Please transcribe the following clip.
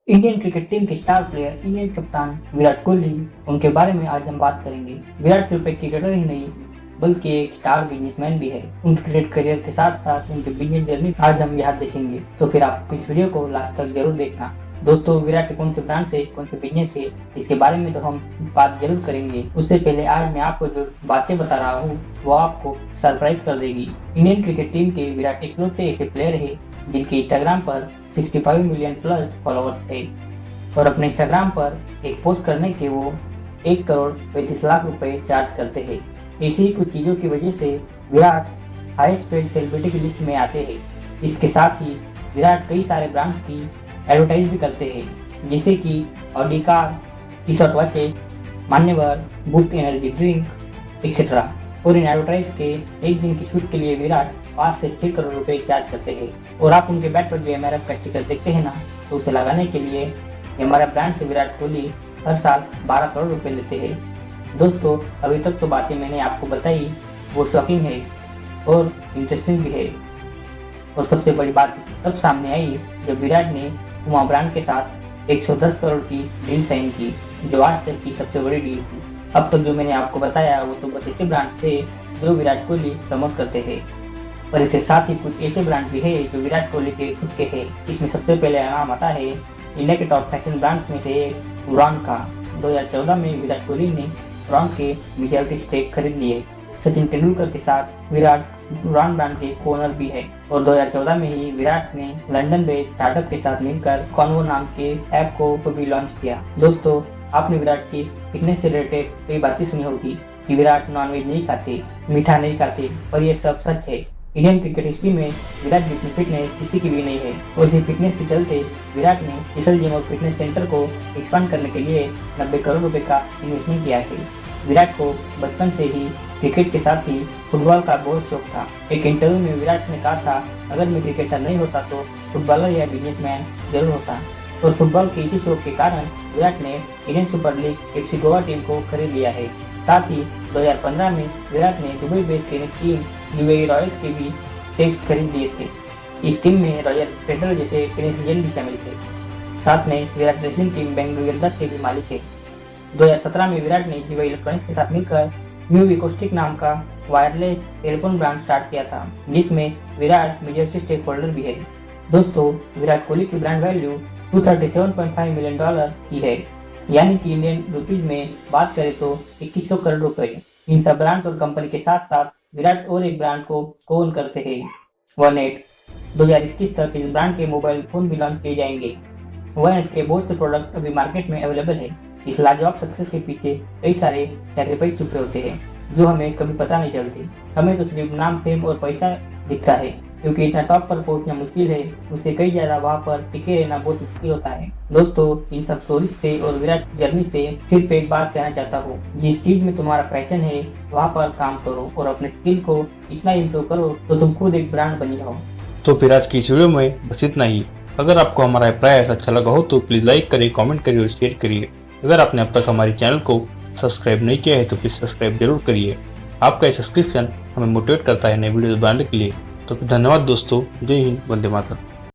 Indian cricket team के star player Indian कप्तान विराट कोहली, उनके बारे में आज हम बात करेंगे। विराट सिर्फ एक क्रिकेटर ही नहीं बल्कि एक स्टार बिजनेसमैन भी है। उनके क्रिकेट करियर के साथ साथ उनके बिजनेस जर्नी आज हम यहाँ देखेंगे, तो फिर आप इस वीडियो को लास्ट तक जरूर देखना। दोस्तों, विराट के कौन से ब्रांड से कौन से बिजनेस है इसके बारे में तो हम बात जरूर करेंगे। उससे पहले आज मैं आपको जो बातें बता रहा हूँ वो आपको सरप्राइज कर देगी। इंडियन क्रिकेट टीम के विराट इकलौते ऐसे प्लेयर है जिनके इंस्टाग्राम पर 65 मिलियन प्लस फॉलोअर्स है और अपने इंस्टाग्राम पर एक पोस्ट करने के वो 1 करोड़ 35 लाख रुपए चार्ज करते हैं। ऐसी ही कुछ चीज़ों की वजह से विराट हाईएस्ट पेड सेलिब्रिटी की लिस्ट में आते हैं। इसके साथ ही विराट कई सारे ब्रांड्स की एडवर्टाइज भी करते हैं, जैसे कि ऑडी कार, टी-शर्ट वॉचेस, मान्यवर, बूस्ट एनर्जी ड्रिंक एक्सेट्रा। और इन एडवर्टाइज के एक दिन की शूट के लिए विराट 5 से 6 करोड़ रुपए चार्ज करते हैं। और आप उनके बैट पर जो एमआरएफ का स्टिकर देखते हैं ना, तो उसे लगाने के लिए एमआरएफ ब्रांड से विराट कोहली हर साल 12 करोड़ रुपए लेते हैं। दोस्तों, अभी तक तो बातें मैंने आपको बताई वो शॉकिंग है और इंटरेस्टिंग भी है। और सबसे बड़ी बात तब सामने आई जब विराट ने पुमा ब्रांड के साथ 110 करोड़ की डील साइन की, जो आज तक की सबसे बड़ी डील थी। अब तक जो मैंने आपको बताया वो तो बस ऐसे ब्रांड्स थे जो विराट कोहली प्रमोट करते हैं, और इसके साथ ही कुछ ऐसे ब्रांड भी है जो विराट कोहली के खुद के हैं। इसमें सबसे पहले नाम आता है इंडिया के टॉप फैशन ब्रांड्स में से एक उड़ान का। 2014 में विराट कोहली ने उड़ान के मेजॉरिटी स्टेक खरीद लिए। सचिन तेंदुलकर के साथ विराट उड़ान ब्रांड के ओनर भी है, और 2014 में ही विराट ने लंदन बेस्ड स्टार्टअप के साथ मिलकर कॉन्वो नाम के ऐप को भी लॉन्च किया। दोस्तों, आपने विराट की फिटनेस से रिलेटेड कई बातें सुनी होगी कि विराट नॉनवेज नहीं खाते, मीठा नहीं खाते, और ये सब सच है। इंडियन क्रिकेट हिस्ट्री में विराट जितनी फिटनेस किसी की भी नहीं है, और इसी फिटनेस के चलते विराट ने इसल जिम और फिटनेस सेंटर को एक्सपांड करने के लिए 90 करोड़ रुपए का इन्वेस्टमेंट किया है। विराट को बचपन से ही क्रिकेट के साथ ही फुटबॉल का बहुत शौक था। एक इंटरव्यू में विराट ने कहा था, अगर मैं क्रिकेटर नहीं होता तो फुटबॉलर या बिजनेसमैन जरूर होता। और फुटबॉल के इसी शौक के कारण विराट ने Indian super league FC Goa team को खरीद लिया है। साथ ही 2015 में विराट ने Dubai based tennis team UAE Royals के भी स्टेक्स खरीद लिए थे। इस टीम में रॉयल फेडरर जैसे टेनिस लेजेंड भी शामिल थे। साथ में विराट रेसलिंग टीम बेंगलुरु एल्दास के भी मालिक है। 2017 में विराट ने जीवा इलेक्ट्रॉनिक्स के साथ मिलकर म्यू इकोस्टिक नाम का वायरलेस एयरफोन ब्रांड स्टार्ट किया था, जिसमें विराट मेजॉरिटी स्टेक होल्डर भी है। दोस्तों, विराट कोहली की ब्रांड वैल्यू $237.5 मिलियन की है, यानी कि इंडियन रुपीज में बात करें तो 2100 करोड़ रुपए। इन सब ब्रांड्स और कंपनी के साथ साथ विराट और एक ब्रांड को ओन करते हैं, वनएट। 2021 तक इस ब्रांड के मोबाइल फोन भी लॉन्च किए जाएंगे। वनएट के बहुत से प्रोडक्ट अभी मार्केट में अवेलेबल है। इस लाजवाब सक्सेस के पीछे कई सारे सैक्रिफाइस छुपे होते हैं जो हमें कभी पता नहीं चलते। हमें तो सिर्फ नाम, फेम और पैसा दिखता है, क्योंकि इतना टॉप पर पहुंचना मुश्किल है, उससे कई ज्यादा वहाँ पर टिके रहना बहुत मुश्किल होता है। दोस्तों, इन सब स्टोरीज से और विराट जर्नी से सिर्फ एक बात कहना चाहता हूँ, जिस चीज में तुम्हारा पैशन है वहाँ पर काम करो और अपने स्किल को इतना इम्प्रूव करो तो तुम खुद एक ब्रांड बन जाओ। तो फिर आज की इस वीडियो में बस इतना ही। अगर आपको हमारा प्रयास अच्छा लगा हो तो प्लीज लाइक करिए, कमेंट करिए और शेयर करिए। अगर आपने अब तक हमारे चैनल को सब्सक्राइब नहीं किया है तो प्लीज सब्सक्राइब जरूर करिए। आपका सब्सक्रिप्शन हमें मोटिवेट करता है नए वीडियो बनाने के लिए। तो धन्यवाद दोस्तों। जय हिंद, वंदे मातरम।